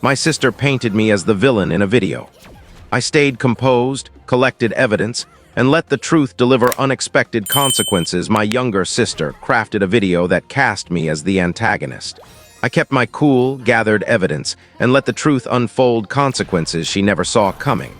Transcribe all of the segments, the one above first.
My sister painted me as the villain in a video. I stayed composed, collected evidence, and let the truth deliver unexpected consequences. My younger sister crafted a video that cast me as the antagonist. I kept my cool, gathered evidence, and let the truth unfold consequences she never saw coming.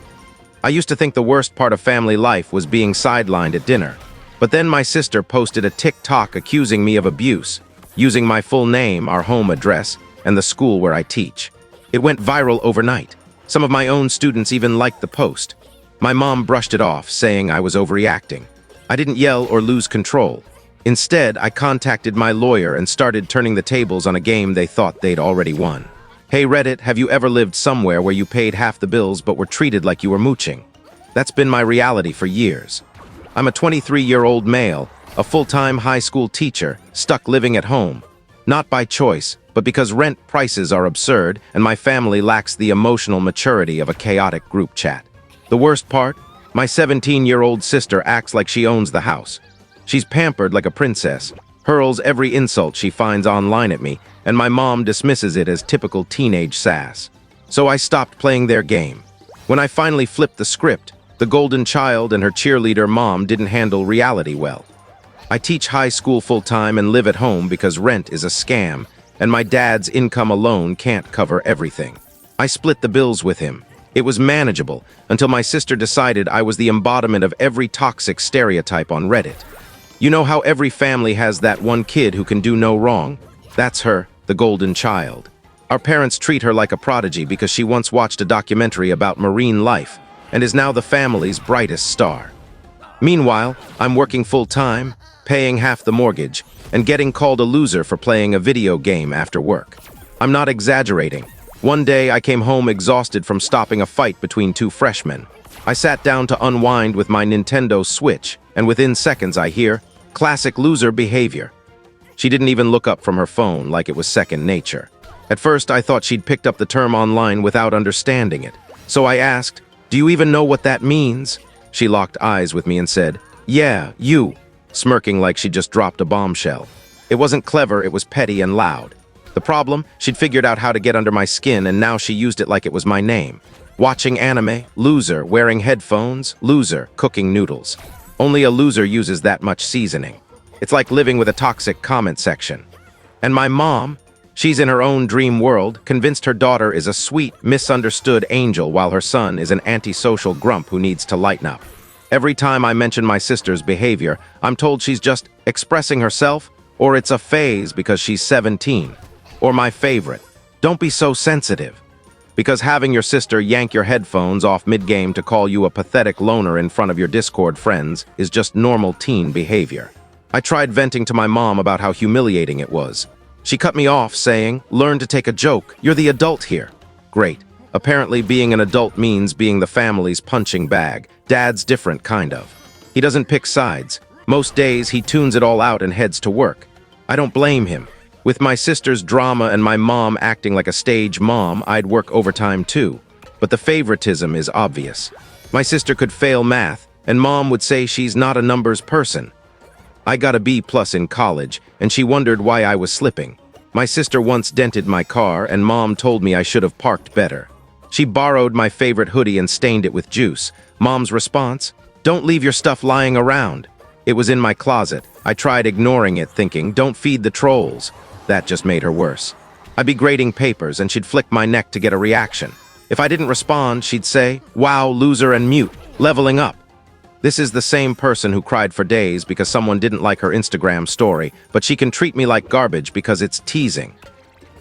I used to think the worst part of family life was being sidelined at dinner. But then my sister posted a TikTok accusing me of abuse, using my full name, our home address, and the school where I teach. It went viral overnight. Some of my own students even liked the post. My mom brushed it off, saying I was overreacting. I didn't yell or lose control. Instead, I contacted my lawyer and started turning the tables on a game they thought they'd already won. Hey Reddit, have you ever lived somewhere where you paid half the bills but were treated like you were mooching? That's been my reality for years. I'm a 23-year-old male, a full-time high school teacher, stuck living at home. Not by choice, but because rent prices are absurd and my family lacks the emotional maturity of a chaotic group chat. The worst part? My 17-year-old sister acts like she owns the house. She's pampered like a princess, hurls every insult she finds online at me, and my mom dismisses it as typical teenage sass. So I stopped playing their game. When I finally flipped the script, the golden child and her cheerleader mom didn't handle reality well. I teach high school full-time and live at home because rent is a scam, and my dad's income alone can't cover everything. I split the bills with him. It was manageable until my sister decided I was the embodiment of every toxic stereotype on Reddit. You know how every family has that one kid who can do no wrong? That's her, the golden child. Our parents treat her like a prodigy because she once watched a documentary about marine life and is now the family's brightest star. Meanwhile, I'm working full-time, paying half the mortgage, and getting called a loser for playing a video game after work. I'm not exaggerating. One day, I came home exhausted from stopping a fight between two freshmen. I sat down to unwind with my Nintendo Switch, and within seconds I hear, "Classic loser behavior." She didn't even look up from her phone like it was second nature. At first, I thought she'd picked up the term online without understanding it. So I asked, "Do you even know what that means?" She locked eyes with me and said, "Yeah, you," smirking like she just dropped a bombshell. It wasn't clever, it was petty and loud. The problem? She'd figured out how to get under my skin, and now she used it like it was my name. Watching anime, loser. Wearing headphones, loser. Cooking noodles. Only a loser uses that much seasoning. It's like living with a toxic comment section. And my mom, she's in her own dream world, convinced her daughter is a sweet, misunderstood angel while her son is an antisocial grump who needs to lighten up. Every time I mention my sister's behavior, I'm told she's just expressing herself, or it's a phase because she's 17. Or my favorite, don't be so sensitive. Because having your sister yank your headphones off mid-game to call you a pathetic loner in front of your Discord friends is just normal teen behavior. I tried venting to my mom about how humiliating it was. She cut me off, saying, "Learn to take a joke. You're the adult here." Great. Apparently being an adult means being the family's punching bag. Dad's different, kind of. He doesn't pick sides. Most days he tunes it all out and heads to work. I don't blame him. With my sister's drama and my mom acting like a stage mom, I'd work overtime too. But the favoritism is obvious. My sister could fail math, and mom would say she's not a numbers person. I got a B+ in college, and she wondered why I was slipping. My sister once dented my car, and mom told me I should have parked better. She borrowed my favorite hoodie and stained it with juice. Mom's response? "Don't leave your stuff lying around." It was in my closet. I tried ignoring it, thinking, "Don't feed the trolls." That just made her worse. I'd be grading papers, and she'd flick my neck to get a reaction. If I didn't respond, she'd say, "Wow, loser," and mute, leveling up. This is the same person who cried for days because someone didn't like her Instagram story, but she can treat me like garbage because it's teasing.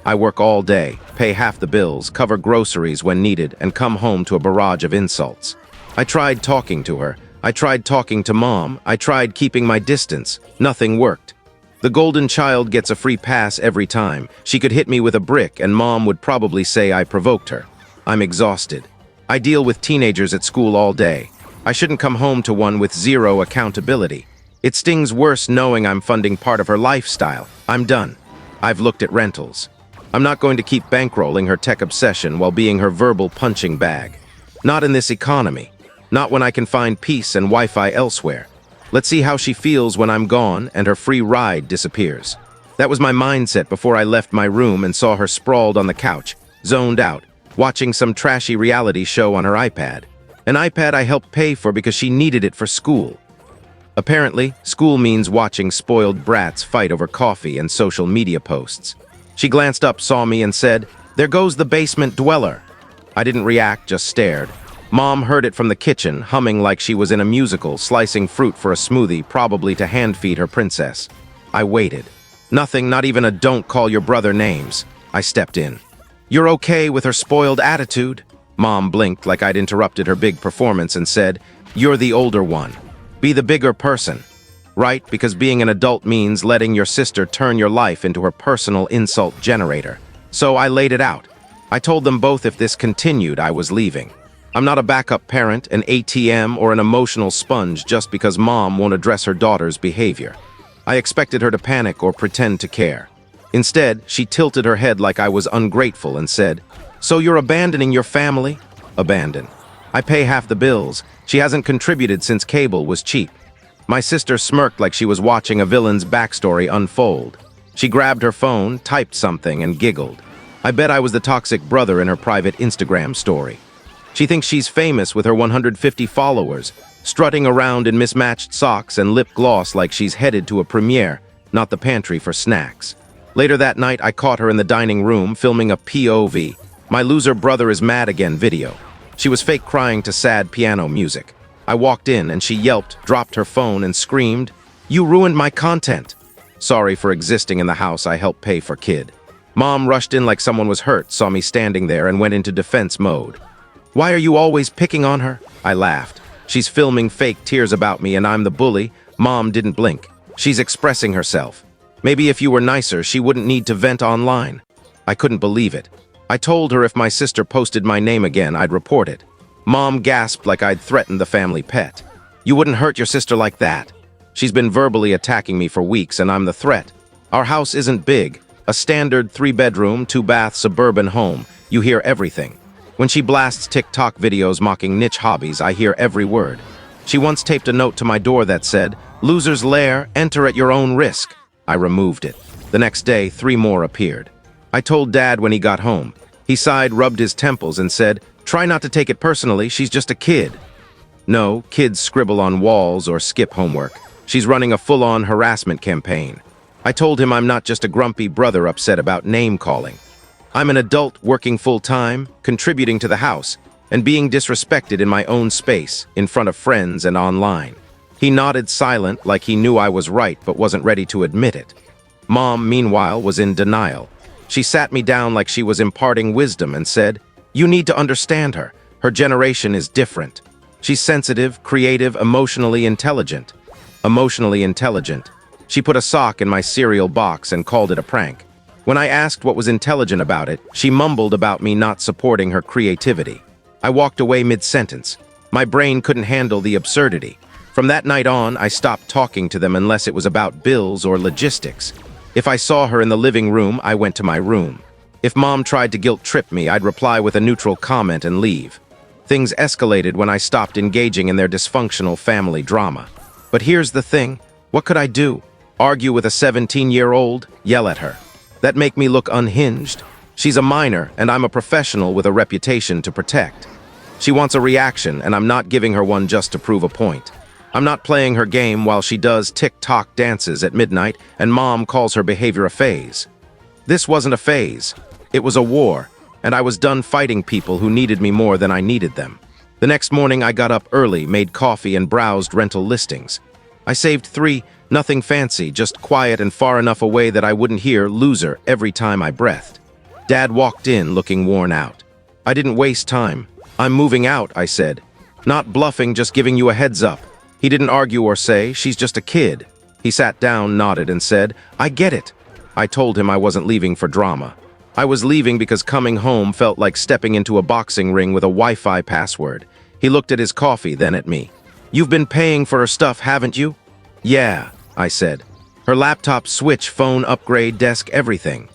I work all day, pay half the bills, cover groceries when needed, and come home to a barrage of insults. I tried talking to her. I tried talking to mom. I tried keeping my distance. Nothing worked. The golden child gets a free pass every time. She could hit me with a brick, and mom would probably say I provoked her. I'm exhausted. I deal with teenagers at school all day. I shouldn't come home to one with zero accountability. It stings worse knowing I'm funding part of her lifestyle. I'm done. I've looked at rentals. I'm not going to keep bankrolling her tech obsession while being her verbal punching bag. Not in this economy. Not when I can find peace and Wi-Fi elsewhere. Let's see how she feels when I'm gone and her free ride disappears. That was my mindset before I left my room and saw her sprawled on the couch, zoned out, watching some trashy reality show on her iPad. An iPad I helped pay for because she needed it for school. Apparently, school means watching spoiled brats fight over coffee and social media posts. She glanced up, saw me, and said, "There goes the basement dweller." I didn't react, just stared. Mom heard it from the kitchen, humming like she was in a musical, slicing fruit for a smoothie, probably to hand-feed her princess. I waited. Nothing, not even a "don't call your brother names." I stepped in. "You're okay with her spoiled attitude?" Mom blinked like I'd interrupted her big performance and said, "You're the older one. Be the bigger person." Right, because being an adult means letting your sister turn your life into her personal insult generator. So I laid it out. I told them both if this continued, I was leaving. I'm not a backup parent, an ATM, or an emotional sponge just because Mom won't address her daughter's behavior. I expected her to panic or pretend to care. Instead, she tilted her head like I was ungrateful and said, "So you're abandoning your family?" Abandon. I pay half the bills. She hasn't contributed since cable was cheap. My sister smirked like she was watching a villain's backstory unfold. She grabbed her phone, typed something, and giggled. I bet I was the toxic brother in her private Instagram story. She thinks she's famous with her 150 followers, strutting around in mismatched socks and lip gloss like she's headed to a premiere, not the pantry for snacks. Later that night, I caught her in the dining room filming a POV, "My loser brother is mad again" video. She was fake crying to sad piano music. I walked in and she yelped, dropped her phone, and screamed, "You ruined my content." Sorry for existing in the house I helped pay for, kid. Mom rushed in like someone was hurt, saw me standing there, and went into defense mode. "Why are you always picking on her?" I laughed. "She's filming fake tears about me and I'm the bully." Mom didn't blink. "She's expressing herself. Maybe if you were nicer, she wouldn't need to vent online." I couldn't believe it. I told her if my sister posted my name again, I'd report it. Mom gasped like I'd threatened the family pet. "You wouldn't hurt your sister like that." She's been verbally attacking me for weeks and I'm the threat. Our house isn't big. A standard 3-bedroom, 2-bath suburban home. You hear everything. When she blasts TikTok videos mocking niche hobbies, I hear every word. She once taped a note to my door that said, "Loser's lair, enter at your own risk." I removed it. The next day, 3 more appeared. I told Dad when he got home. He sighed, rubbed his temples, and said, "Try not to take it personally, she's just a kid." No, kids scribble on walls or skip homework. She's running a full-on harassment campaign. I told him I'm not just a grumpy brother upset about name-calling. I'm an adult working full-time, contributing to the house, and being disrespected in my own space, in front of friends and online. He nodded silent like he knew I was right but wasn't ready to admit it. Mom, meanwhile, was in denial. She sat me down like she was imparting wisdom and said, "You need to understand her. Her generation is different. She's sensitive, creative, emotionally intelligent." Emotionally intelligent. She put a sock in my cereal box and called it a prank. When I asked what was intelligent about it, she mumbled about me not supporting her creativity. I walked away mid-sentence. My brain couldn't handle the absurdity. From that night on, I stopped talking to them unless it was about bills or logistics. If I saw her in the living room, I went to my room. If Mom tried to guilt-trip me, I'd reply with a neutral comment and leave. Things escalated when I stopped engaging in their dysfunctional family drama. But here's the thing. What could I do? Argue with a 17-year-old? Yell at her? That make me look unhinged? She's a minor, and I'm a professional with a reputation to protect. She wants a reaction, and I'm not giving her one just to prove a point. I'm not playing her game while she does TikTok dances at midnight and Mom calls her behavior a phase. This wasn't a phase. It was a war, and I was done fighting people who needed me more than I needed them. The next morning, I got up early, made coffee, and browsed rental listings. I saved 3, nothing fancy, just quiet and far enough away that I wouldn't hear "loser" every time I breathed. Dad walked in, looking worn out. I didn't waste time. "I'm moving out," I said. "Not bluffing, just giving you a heads up." He didn't argue or say, "She's just a kid." He sat down, nodded, and said, "I get it." I told him I wasn't leaving for drama. I was leaving because coming home felt like stepping into a boxing ring with a Wi-Fi password. He looked at his coffee, then at me. "You've been paying for her stuff, haven't you?" "Yeah," I said. "Her laptop, switch, phone, upgrade, desk, everything."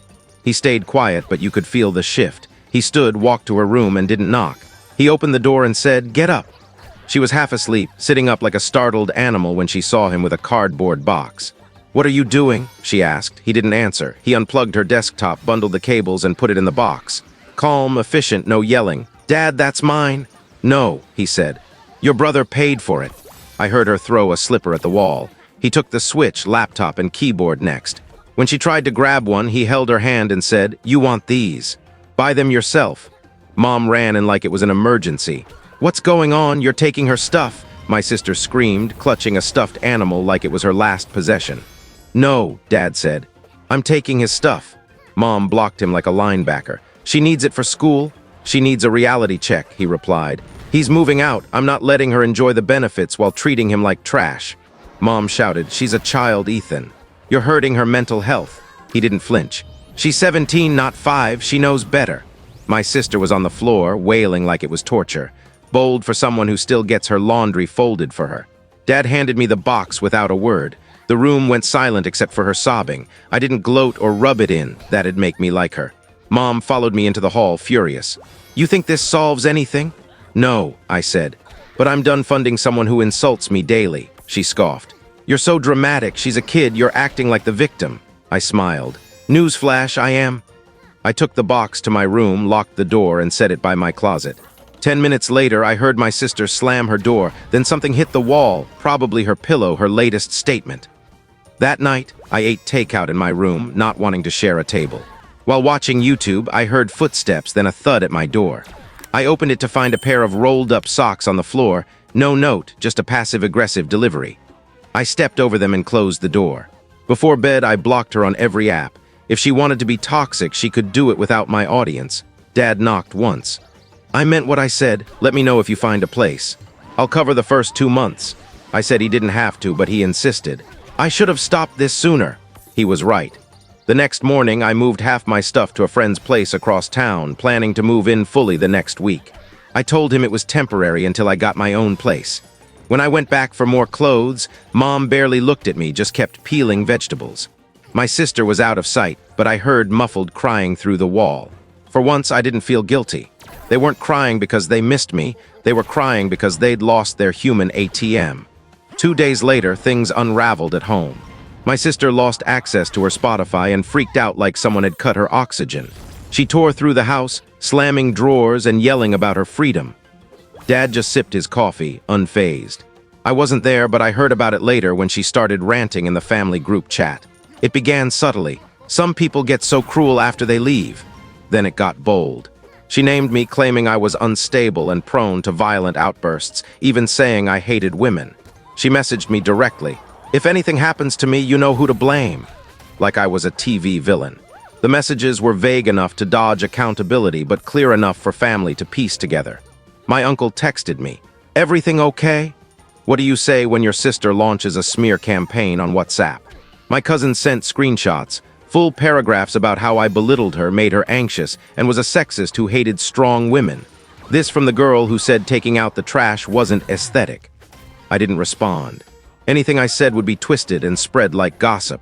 He stayed quiet, but you could feel the shift. He stood, walked to her room, and didn't knock. He opened the door and said, "Get up." She was half asleep, sitting up like a startled animal when she saw him with a cardboard box. "What are you doing?" she asked. He didn't answer. He unplugged her desktop, bundled the cables, and put it in the box. Calm, efficient, no yelling. "Dad, that's mine." "No," he said. "Your brother paid for it." I heard her throw a slipper at the wall. He took the switch, laptop, and keyboard next. When she tried to grab one, he held her hand and said, "You want these? Buy them yourself." Mom ran in like it was an emergency. "What's going on? You're taking her stuff," my sister screamed, clutching a stuffed animal like it was her last possession. "No," Dad said. "I'm taking his stuff." Mom blocked him like a linebacker. "She needs it for school." "She needs a reality check," he replied. "He's moving out. I'm not letting her enjoy the benefits while treating him like trash." Mom shouted, "She's a child, Ethan. You're hurting her mental health." He didn't flinch. "She's 17, not 5. She knows better." My sister was on the floor, wailing like it was torture. Bold for someone who still gets her laundry folded for her. Dad handed me the box without a word. The room went silent except for her sobbing. I didn't gloat or rub it in. That'd make me like her. Mom followed me into the hall, furious. "You think this solves anything?" "No," I said. "But I'm done funding someone who insults me daily," she scoffed. "You're so dramatic. She's a kid. You're acting like the victim." I smiled. "Newsflash, I am." I took the box to my room, locked the door, and set it by my closet. 10 minutes later, I heard my sister slam her door, then something hit the wall, probably her pillow, her latest statement. That night, I ate takeout in my room, not wanting to share a table. While watching YouTube, I heard footsteps, then a thud at my door. I opened it to find a pair of rolled-up socks on the floor. No note, just a passive-aggressive delivery. I stepped over them and closed the door. Before bed, I blocked her on every app. If she wanted to be toxic, she could do it without my audience. Dad knocked once. "I meant what I said. Let me know if you find a place. I'll cover the first 2 months." I said he didn't have to, but he insisted. I should have stopped this sooner. He was right. The next morning, I moved half my stuff to a friend's place across town, planning to move in fully the next week. I told him it was temporary until I got my own place. When I went back for more clothes, Mom barely looked at me, just kept peeling vegetables. My sister was out of sight, but I heard muffled crying through the wall. For once, I didn't feel guilty. They weren't crying because they missed me. They were crying because they'd lost their human ATM. 2 days later, things unraveled at home. My sister lost access to her Spotify and freaked out like someone had cut her oxygen. She tore through the house, slamming drawers and yelling about her freedom. Dad just sipped his coffee, unfazed. I wasn't there, but I heard about it later when she started ranting in the family group chat. It began subtly. "Some people get so cruel after they leave." Then it got bold. She named me, claiming I was unstable and prone to violent outbursts, even saying I hated women. She messaged me directly. "If anything happens to me, you know who to blame." Like I was a TV villain. The messages were vague enough to dodge accountability, but clear enough for family to piece together. My uncle texted me, "Everything okay? What do you say when your sister launches a smear campaign on WhatsApp?" My cousin sent screenshots, full paragraphs about how I belittled her, made her anxious, and was a sexist who hated strong women. This from the girl who said taking out the trash wasn't aesthetic. I didn't respond. Anything I said would be twisted and spread like gossip.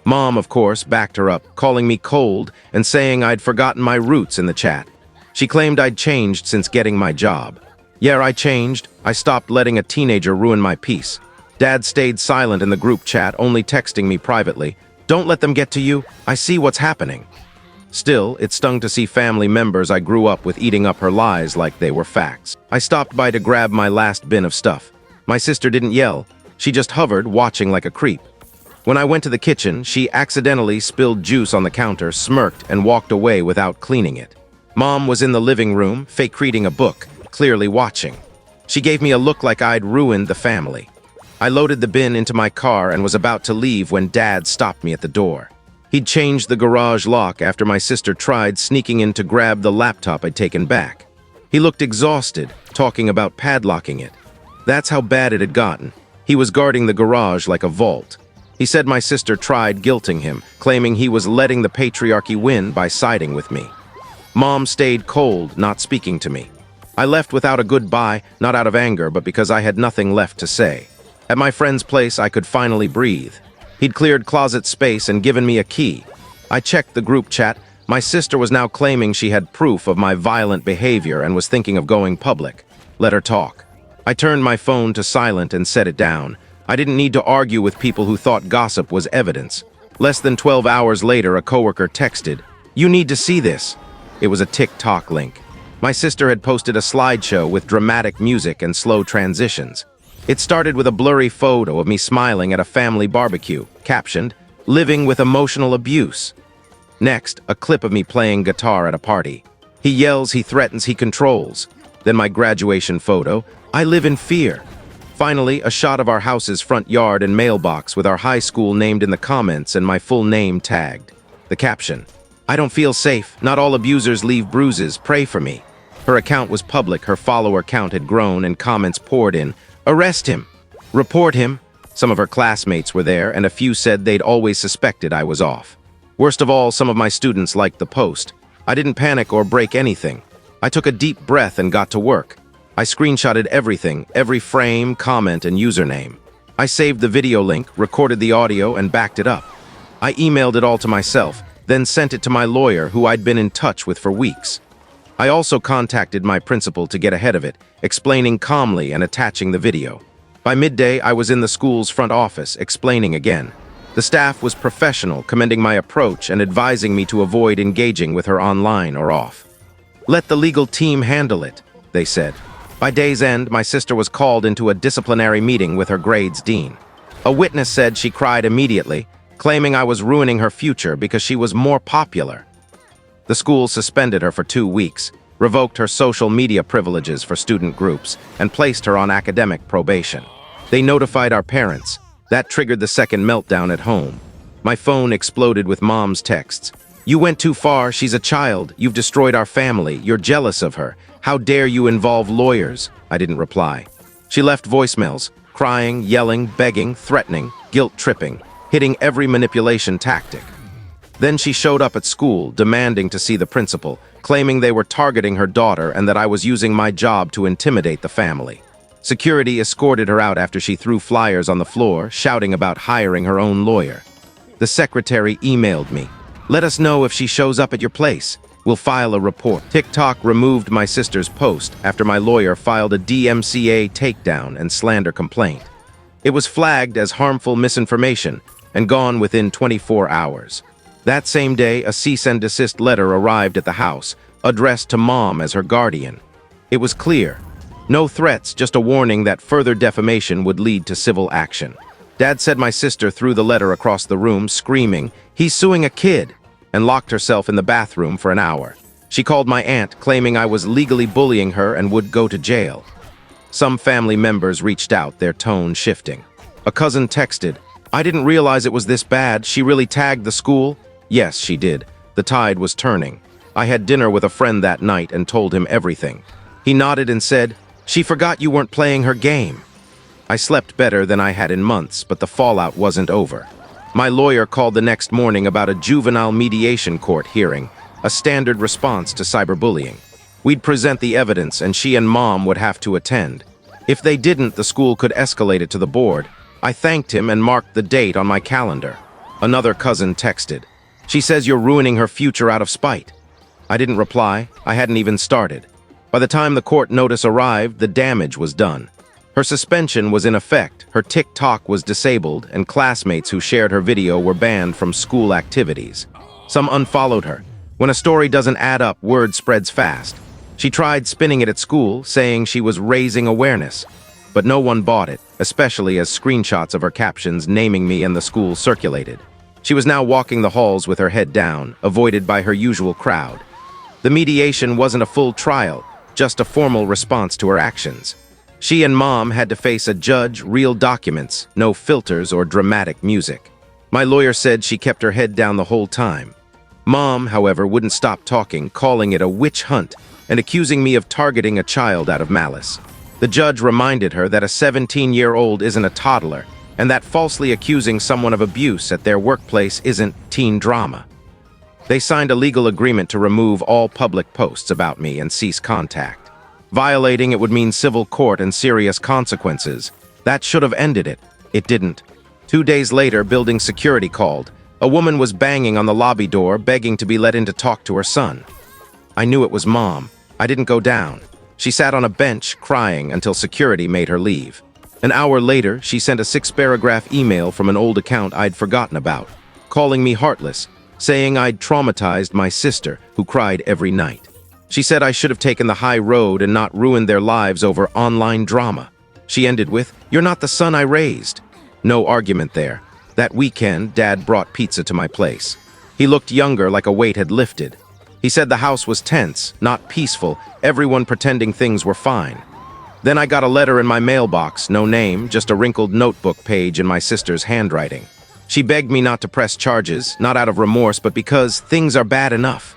Mom, of course, backed her up, calling me cold and saying I'd forgotten my roots in the chat. She claimed I'd changed since getting my job. Yeah, I changed. I stopped letting a teenager ruin my peace. Dad stayed silent in the group chat, only texting me privately. "Don't let them get to you. I see what's happening." Still, it stung to see family members I grew up with eating up her lies like they were facts. I stopped by to grab my last bin of stuff. My sister didn't yell. She just hovered, watching like a creep. When I went to the kitchen, she accidentally spilled juice on the counter, smirked, and walked away without cleaning it. Mom was in the living room, fake reading a book, clearly watching. She gave me a look like I'd ruined the family. I loaded the bin into my car and was about to leave when Dad stopped me at the door. He'd changed the garage lock after my sister tried sneaking in to grab the laptop I'd taken back. He looked exhausted, talking about padlocking it. That's how bad it had gotten. He was guarding the garage like a vault. He said my sister tried guilting him, claiming he was letting the patriarchy win by siding with me. Mom stayed cold, not speaking to me. I left without a goodbye, not out of anger, but because I had nothing left to say. At my friend's place, I could finally breathe. He'd cleared closet space and given me a key. I checked the group chat. My sister was now claiming she had proof of my violent behavior and was thinking of going public. Let her talk. I turned my phone to silent and set it down. I didn't need to argue with people who thought gossip was evidence. Less than 12 hours later, a coworker texted, "You need to see this." It was a TikTok link. My sister had posted a slideshow with dramatic music and slow transitions. It started with a blurry photo of me smiling at a family barbecue, captioned, "Living with emotional abuse." Next, a clip of me playing guitar at a party. He yells, he threatens, he controls. Then my graduation photo, "I live in fear." Finally, a shot of our house's front yard and mailbox with our high school named in the comments and my full name tagged. The caption, "I don't feel safe. Not all abusers leave bruises. Pray for me." Her account was public, her follower count had grown, and comments poured in. "Arrest him. Report him." Some of her classmates were there, and a few said they'd always suspected I was off. Worst of all, some of my students liked the post. I didn't panic or break anything. I took a deep breath and got to work. I screenshotted everything, every frame, comment, and username. I saved the video link, recorded the audio, and backed it up. I emailed it all to myself, then sent it to my lawyer, who I'd been in touch with for weeks. I also contacted my principal to get ahead of it, explaining calmly and attaching the video. By midday, I was in the school's front office, explaining again. The staff was professional, commending my approach and advising me to avoid engaging with her online or off. "Let the legal team handle it," they said. By day's end, my sister was called into a disciplinary meeting with her grades dean. A witness said she cried immediately, claiming I was ruining her future because she was more popular. The school suspended her for 2 weeks, revoked her social media privileges for student groups, and placed her on academic probation. They notified our parents. That triggered the second meltdown at home. My phone exploded with Mom's texts. "You went too far. She's a child. You've destroyed our family. You're jealous of her. How dare you involve lawyers?" I didn't reply. She left voicemails, crying, yelling, begging, threatening, guilt-tripping, hitting every manipulation tactic. Then she showed up at school, demanding to see the principal, claiming they were targeting her daughter and that I was using my job to intimidate the family. Security escorted her out after she threw flyers on the floor, shouting about hiring her own lawyer. The secretary emailed me. "Let us know if she shows up at your place. We'll file a report." TikTok removed my sister's post after my lawyer filed a DMCA takedown and slander complaint. It was flagged as harmful misinformation and gone within 24 hours. That same day, a cease and desist letter arrived at the house, addressed to Mom as her guardian. It was clear. No threats, just a warning that further defamation would lead to civil action. Dad said my sister threw the letter across the room, screaming, "He's suing a kid," and locked herself in the bathroom for an hour. She called my aunt, claiming I was legally bullying her and would go to jail. Some family members reached out, their tone shifting. A cousin texted, "I didn't realize it was this bad. She really tagged the school?" Yes, she did. The tide was turning. I had dinner with a friend that night and told him everything. He nodded and said, "She forgot you weren't playing her game." I slept better than I had in months, but the fallout wasn't over. My lawyer called the next morning about a juvenile mediation court hearing, a standard response to cyberbullying. We'd present the evidence and she and Mom would have to attend. If they didn't, the school could escalate it to the board. I thanked him and marked the date on my calendar. Another cousin texted. "She says you're ruining her future out of spite." I didn't reply. I hadn't even started. By the time the court notice arrived, the damage was done. Her suspension was in effect, her TikTok was disabled, and classmates who shared her video were banned from school activities. Some unfollowed her. When a story doesn't add up, word spreads fast. She tried spinning it at school, saying she was raising awareness. But no one bought it, especially as screenshots of her captions naming me in the school circulated. She was now walking the halls with her head down, avoided by her usual crowd. The mediation wasn't a full trial, just a formal response to her actions. She and Mom had to face a judge, real documents, no filters or dramatic music. My lawyer said she kept her head down the whole time. Mom, however, wouldn't stop talking, calling it a witch hunt and accusing me of targeting a child out of malice. The judge reminded her that a 17-year-old isn't a toddler and that falsely accusing someone of abuse at their workplace isn't teen drama. They signed a legal agreement to remove all public posts about me and cease contact. Violating it would mean civil court and serious consequences. That should have ended it. It didn't. 2 days later, building security called. A woman was banging on the lobby door, begging to be let in to talk to her son. I knew it was Mom. I didn't go down. She sat on a bench, crying, until security made her leave. An hour later, she sent a 6-paragraph email from an old account I'd forgotten about, calling me heartless, saying I'd traumatized my sister, who cried every night. She said I should have taken the high road and not ruined their lives over online drama. She ended with, "You're not the son I raised." No argument there. That weekend, Dad brought pizza to my place. He looked younger, like a weight had lifted. He said the house was tense, not peaceful, everyone pretending things were fine. Then I got a letter in my mailbox, no name, just a wrinkled notebook page in my sister's handwriting. She begged me not to press charges, not out of remorse, but because things are bad enough.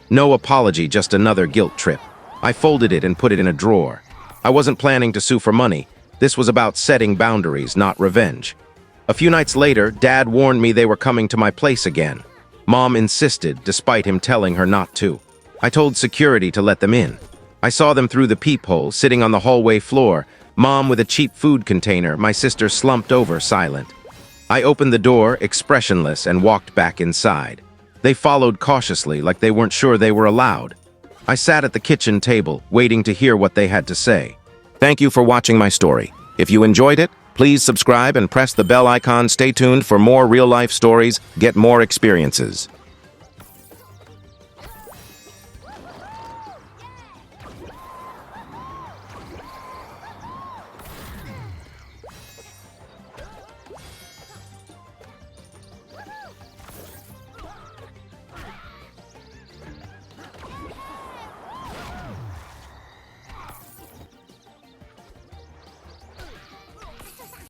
No apology, just another guilt trip. I folded it and put it in a drawer. I wasn't planning to sue for money. This was about setting boundaries, not revenge. A few nights later, Dad warned me they were coming to my place again. Mom insisted, despite him telling her not to. I told security to let them in. I saw them through the peephole, sitting on the hallway floor, Mom with a cheap food container, my sister slumped over, silent. I opened the door, expressionless, and walked back inside. They followed cautiously, like they weren't sure they were allowed. I sat at the kitchen table, waiting to hear what they had to say. Thank you for watching my story. If you enjoyed it, please subscribe and press the bell icon. Stay tuned for more real-life stories, get more experiences.